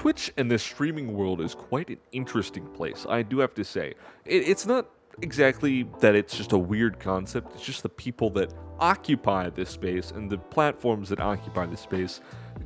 Twitch and the streaming world is quite an interesting place, I do have to say. It's not exactly that it's just a weird concept, it's just the people that occupy this space and the platforms that occupy this space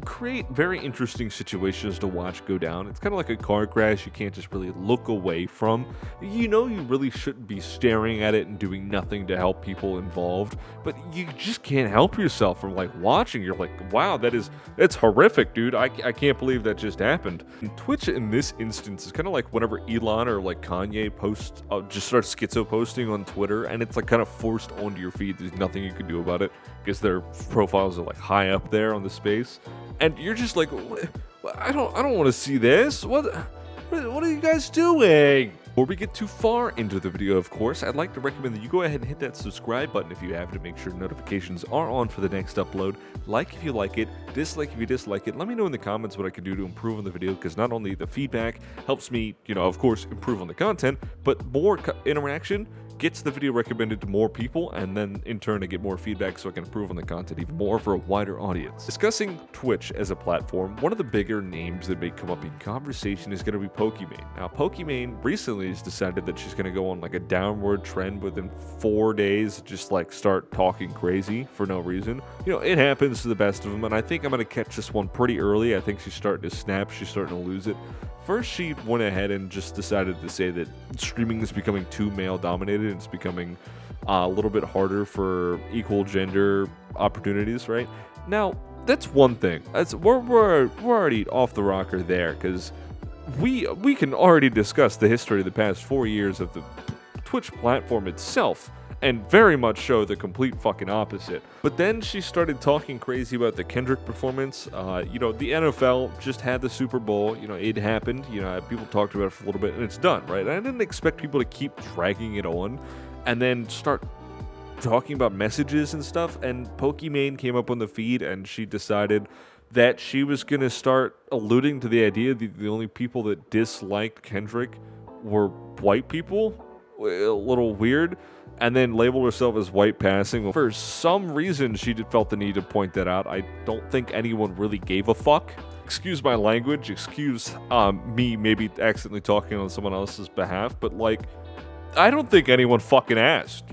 create very interesting situations to watch go down. It's kind of like a car crash you can't just really look away from. You know you really shouldn't be staring at it and doing nothing to help people involved, but you just can't help yourself from like watching. You're like, wow, that's horrific, dude. I can't believe that just happened. And Twitch in this instance is kind of like whenever Elon or like Kanye posts, just start schizo posting on Twitter, and it's like kind of forced onto your feed. There's nothing you can do about it because their profiles are like high up there on the space. And you're just like, I don't want to see this. What are you guys doing? Before we get too far into the video, of course, I'd like to recommend that you go ahead and hit that subscribe button if you have to make sure notifications are on for the next upload. Like if you like it, dislike if you dislike it. Let me know in the comments what I can do to improve on the video, because not only the feedback helps me, of course, improve on the content, but more interaction gets the video recommended to more people, and then in turn I get more feedback so I can improve on the content even more for a wider audience. Discussing Twitch as a platform, one of the bigger names that may come up in conversation is going to be Pokimane. Now, Pokimane recently has decided that she's going to go on like a downward trend within 4 days, just like start talking crazy for no reason. It happens to the best of them, and I think I'm going to catch this one pretty early. I think she's starting to snap, she's starting to lose it. First, she went ahead and just decided to say that streaming is becoming too male-dominated. It's becoming a little bit harder for equal gender opportunities, right? Now, that's one thing. We're already off the rocker there, because we can already discuss the history of the past 4 years of the Twitch platform itself, and very much show the complete fucking opposite. But then she started talking crazy about the Kendrick performance. The NFL just had the Super Bowl. It happened. People talked about it for a little bit, and it's done, right? And I didn't expect people to keep dragging it on and then start talking about messages and stuff. And Pokimane came up on the feed, and she decided that she was going to start alluding to the idea that the only people that disliked Kendrick were white people. A little weird. And then labeled herself as white passing. Well, for some reason, she felt the need to point that out. I don't think anyone really gave a fuck. Excuse my language. Excuse me maybe accidentally talking on someone else's behalf. But, I don't think anyone fucking asked.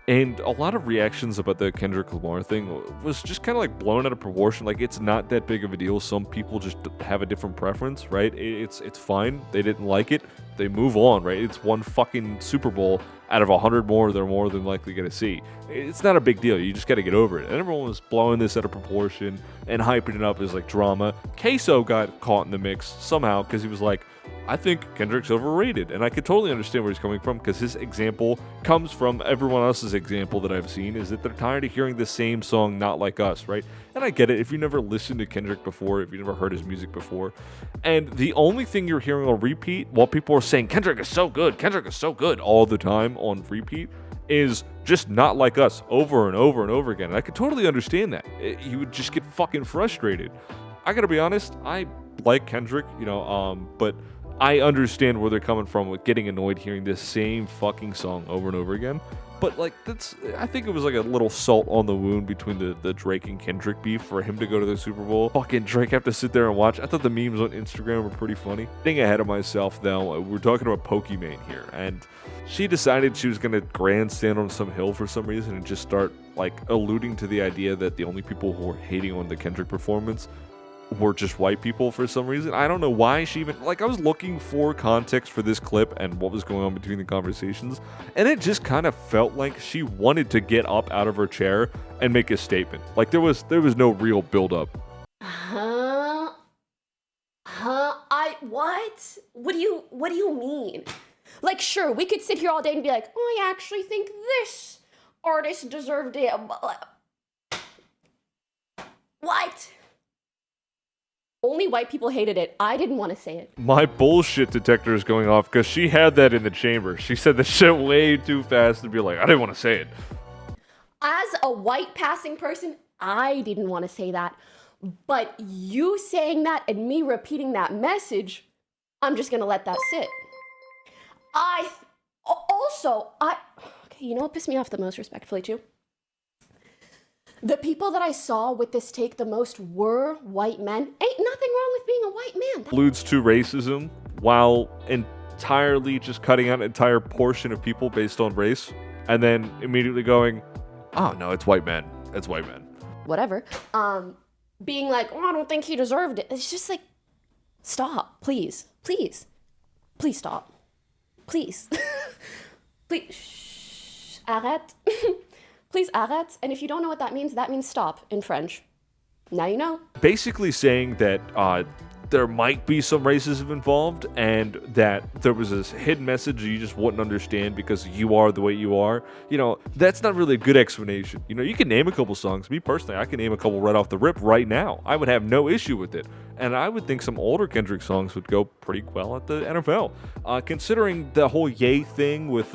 And a lot of reactions about the Kendrick Lamar thing was just kind of like blown out of proportion. Like, it's not that big of a deal. Some people just have a different preference, right? It's fine. They didn't like it. They move on, right? It's one fucking Super Bowl out of 100 more they're more than likely going to see. It's not a big deal. You just got to get over it. And everyone was blowing this out of proportion and hyping it up as like drama. Queso got caught in the mix somehow because he was like, I think Kendrick's overrated. And I could totally understand where he's coming from, because his example comes from everyone else's example that I've seen, is that they're tired of hearing the same song, Not Like Us, right? And I get it. If you never listened to Kendrick before, if you never heard his music before, and the only thing you're hearing on repeat while people are saying Kendrick is so good all the time on repeat is just Not Like Us over and over and over again. And I could totally understand that. You would just get fucking frustrated. I gotta be honest, I like Kendrick, but I understand where they're coming from with getting annoyed hearing this same fucking song over and over again. But, I think it was like a little salt on the wound between the Drake and Kendrick beef for him to go to the Super Bowl. Fucking Drake have to sit there and watch. I thought the memes on Instagram were pretty funny. Getting ahead of myself, though, we're talking about Pokimane here. And she decided she was going to grandstand on some hill for some reason and just start, alluding to the idea that the only people who were hating on the Kendrick performance were just white people for some reason. I don't know why she even, I was looking for context for this clip and what was going on between the conversations, and it just kind of felt like she wanted to get up out of her chair and make a statement. There was no real build-up. What? What do you mean? Sure, we could sit here all day and be like, oh, I actually think this artist deserved it. What? Only white people hated it. I didn't want to say it. My bullshit detector is going off because she had that in the chamber. She said the shit way too fast to be like, I didn't want to say it. As a white passing person, I didn't want to say that. But you saying that and me repeating that message, I'm just going to let that sit. Okay, you know what pissed me off the most, respectfully, too? The people that I saw with this take the most were white men. Ain't nothing wrong with being a white alludes to racism while entirely just cutting out an entire portion of people based on race, and then immediately going, oh no, it's white men. It's white men. Whatever. Being like, oh, I don't think he deserved it. It's just like, stop, please, please, please stop, please, please, shh, arrête, please arrête. And if you don't know what that means stop in French. Now you know. Basically saying that there might be some racism involved, and that there was this hidden message you just wouldn't understand because you are the way you are. You know, that's not really a good explanation. You know, you can name a couple songs. Me personally, I can name a couple right off the rip right now. I would have no issue with it. And I would think some older Kendrick songs would go pretty well at the NFL. Considering the whole Ye thing with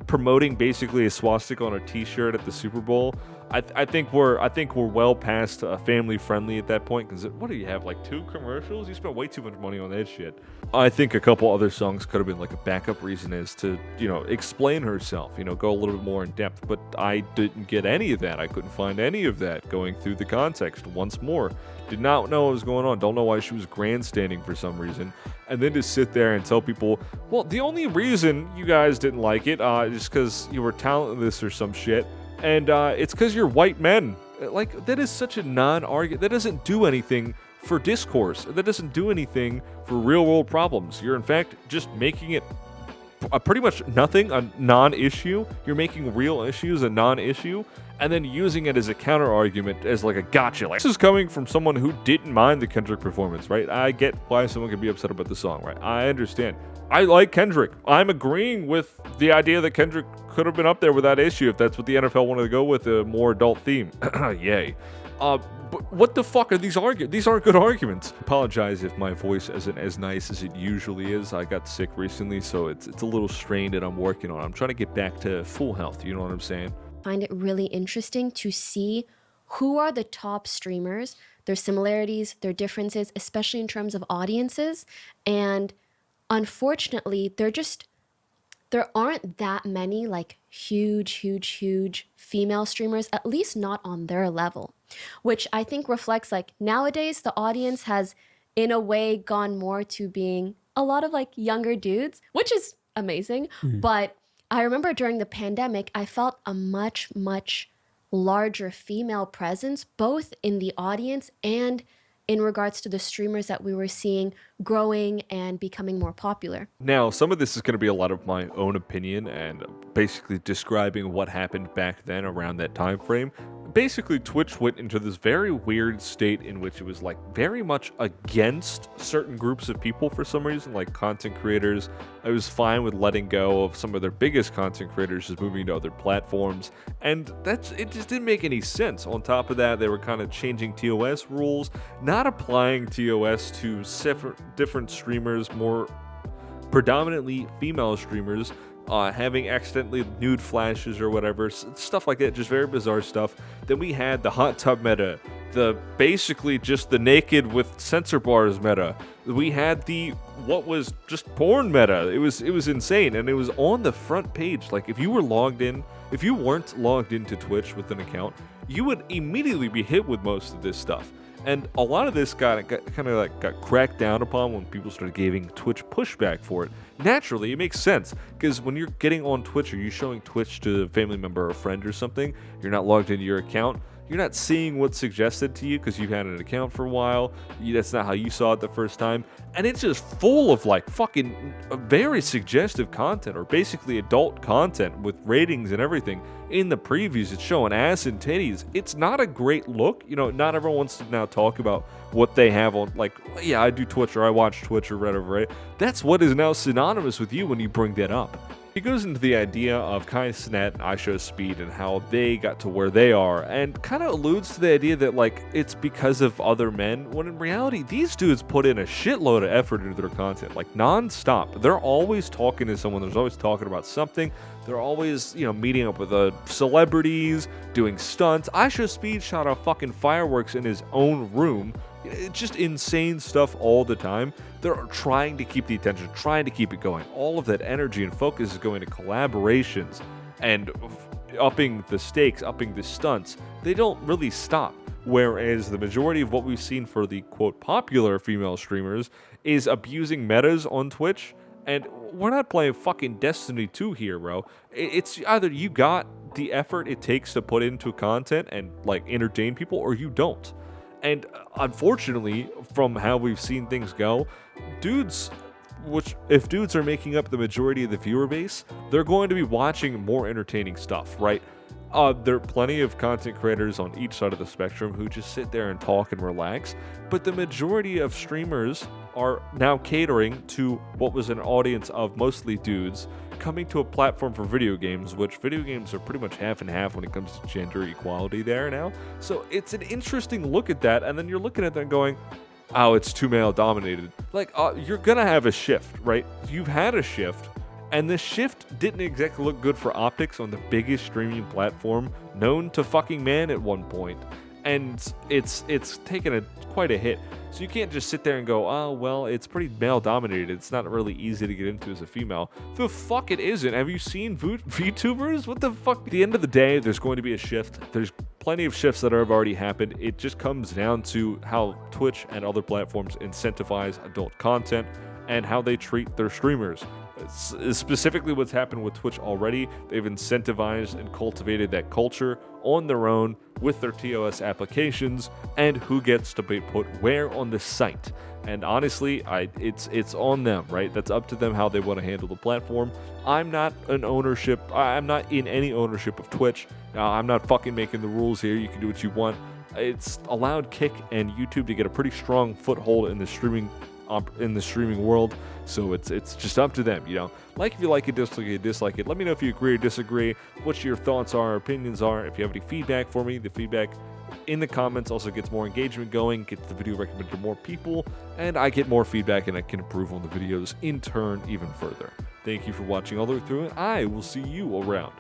promoting basically a swastika on a t-shirt at the Super Bowl, I think we're well past family friendly at that point, because what do you have, like 2 commercials? You spent way too much money on that shit. I think a couple other songs could have been like a backup reason as to, you know, explain herself, you know, go a little bit more in depth, but I didn't get any of that. I couldn't find any of that going through the context. Once more, did not know what was going on, don't know why she was grandstanding for some reason, and then to sit there and tell people, well, the only reason you guys didn't like it is because you were talentless or some shit, and it's because you're white men. Like, that is such a non-argument. That doesn't do anything for discourse. That doesn't do anything for real-world problems. You're, in fact, just making it pretty much nothing, a non-issue. You're making real issues a non-issue, and then using it as a counter-argument, as like a gotcha. Like, this is coming from someone who didn't mind the Kendrick performance, right? I get why someone could be upset about the song, right? I understand. I like Kendrick. I'm agreeing with the idea that Kendrick could have been up there with that issue if that's what the NFL wanted to go with, a more adult theme. Yay. But what the fuck are these arguments? These aren't good arguments. Apologize if my voice isn't as nice as it usually is. I got sick recently, so it's a little strained, and I'm working on it. I'm trying to get back to full health, you know what I'm saying? Find it really interesting to see who are the top streamers, their similarities, their differences, especially in terms of audiences. And unfortunately, there aren't that many like huge female streamers, at least not on their level, which I think reflects like nowadays the audience has in a way gone more to being a lot of like younger dudes, which is amazing. But I remember during the pandemic, I felt a much larger female presence, both in the audience and in regards to the streamers that we were seeing growing and becoming more popular. Now, some of this is going to be a lot of my own opinion and basically describing what happened back then around that time frame. Basically, Twitch went into this very weird state in which it was like very much against certain groups of people for some reason, like content creators. I was fine with letting go of some of their biggest content creators just moving to other platforms, and it just didn't make any sense. On top of that, they were kind of changing TOS rules, not applying TOS to different streamers, more predominantly female streamers, having accidentally nude flashes or whatever, stuff like that, just very bizarre stuff. Then we had the hot tub meta, the basically just the naked with censor bars meta. We had the what was just porn meta. It was insane, and it was on the front page. Like, if you weren't logged into Twitch with an account, you would immediately be hit with most of this stuff. And a lot of this got cracked down upon when people started giving Twitch pushback for it. Naturally, it makes sense, because when you're getting on Twitch or you're showing Twitch to a family member or a friend or something, you're not logged into your account, you're not seeing what's suggested to you because you've had an account for a while. That's not how you saw it the first time. And it's just full of like fucking very suggestive content, or basically adult content with ratings and everything. In the previews, it's showing ass and titties. It's not a great look. You know, not everyone wants to now talk about what they have on, like, yeah, I do Twitch or I watch Twitch or whatever, right? That's what is now synonymous with you when you bring that up. He goes into the idea of Kai Cenat and IShowSpeed and how they got to where they are, and kind of alludes to the idea that, like, it's because of other men, when in reality, these dudes put in a shitload of effort into their content, like, non-stop. They're always talking to someone, there's always talking about something, they're always, you know, meeting up with celebrities, doing stunts. IShowSpeed shot off fucking fireworks in his own room. It's just insane stuff all the time. They're trying to keep the attention, trying to keep it going. All of that energy and focus is going to collaborations and upping the stakes, upping the stunts. They don't really stop. whereas the majority of what we've seen for the quote popular female streamers is abusing metas on Twitch. And we're not playing fucking Destiny 2 here, bro. It's either you got the effort it takes to put into content and like entertain people, or you don't. And unfortunately, from how we've seen things go, dudes, which if dudes are making up the majority of the viewer base, they're going to be watching more entertaining stuff, right? There are plenty of content creators on each side of the spectrum who just sit there and talk and relax, but the majority of streamers are now catering to what was an audience of mostly dudes coming to a platform for video games, which video games are pretty much half and half when it comes to gender equality there now. So it's an interesting look at that, and then you're looking at that and going, oh, it's too male dominated. Like, you're gonna have a shift, right? You've had a shift, and this shift didn't exactly look good for optics on the biggest streaming platform known to fucking man at one point. And it's taken quite a hit. So you can't just sit there and go, oh, well, it's pretty male dominated. It's not really easy to get into as a female. The fuck it isn't. Have you seen VTubers? What the fuck? At the end of the day, there's going to be a shift. There's plenty of shifts that have already happened. It just comes down to how Twitch and other platforms incentivize adult content and how they treat their streamers. Specifically what's happened with Twitch already, they've incentivized and cultivated that culture on their own with their TOS applications and who gets to be put where on the site. And honestly, it's on them, right? That's up to them how they want to handle the platform. I'm not in any ownership of Twitch. I'm not fucking making the rules here. You can do what you want. It's allowed Kick and YouTube to get a pretty strong foothold in the streaming world, so it's just up to them, you know. Like if you like it, dislike it. Let me know if you agree or disagree, what your thoughts are, opinions are. If you have any feedback for me, the feedback in the comments also gets more engagement going, gets the video recommended to more people, and I get more feedback and I can improve on the videos in turn even further. Thank you for watching all the way through, and I will see you around.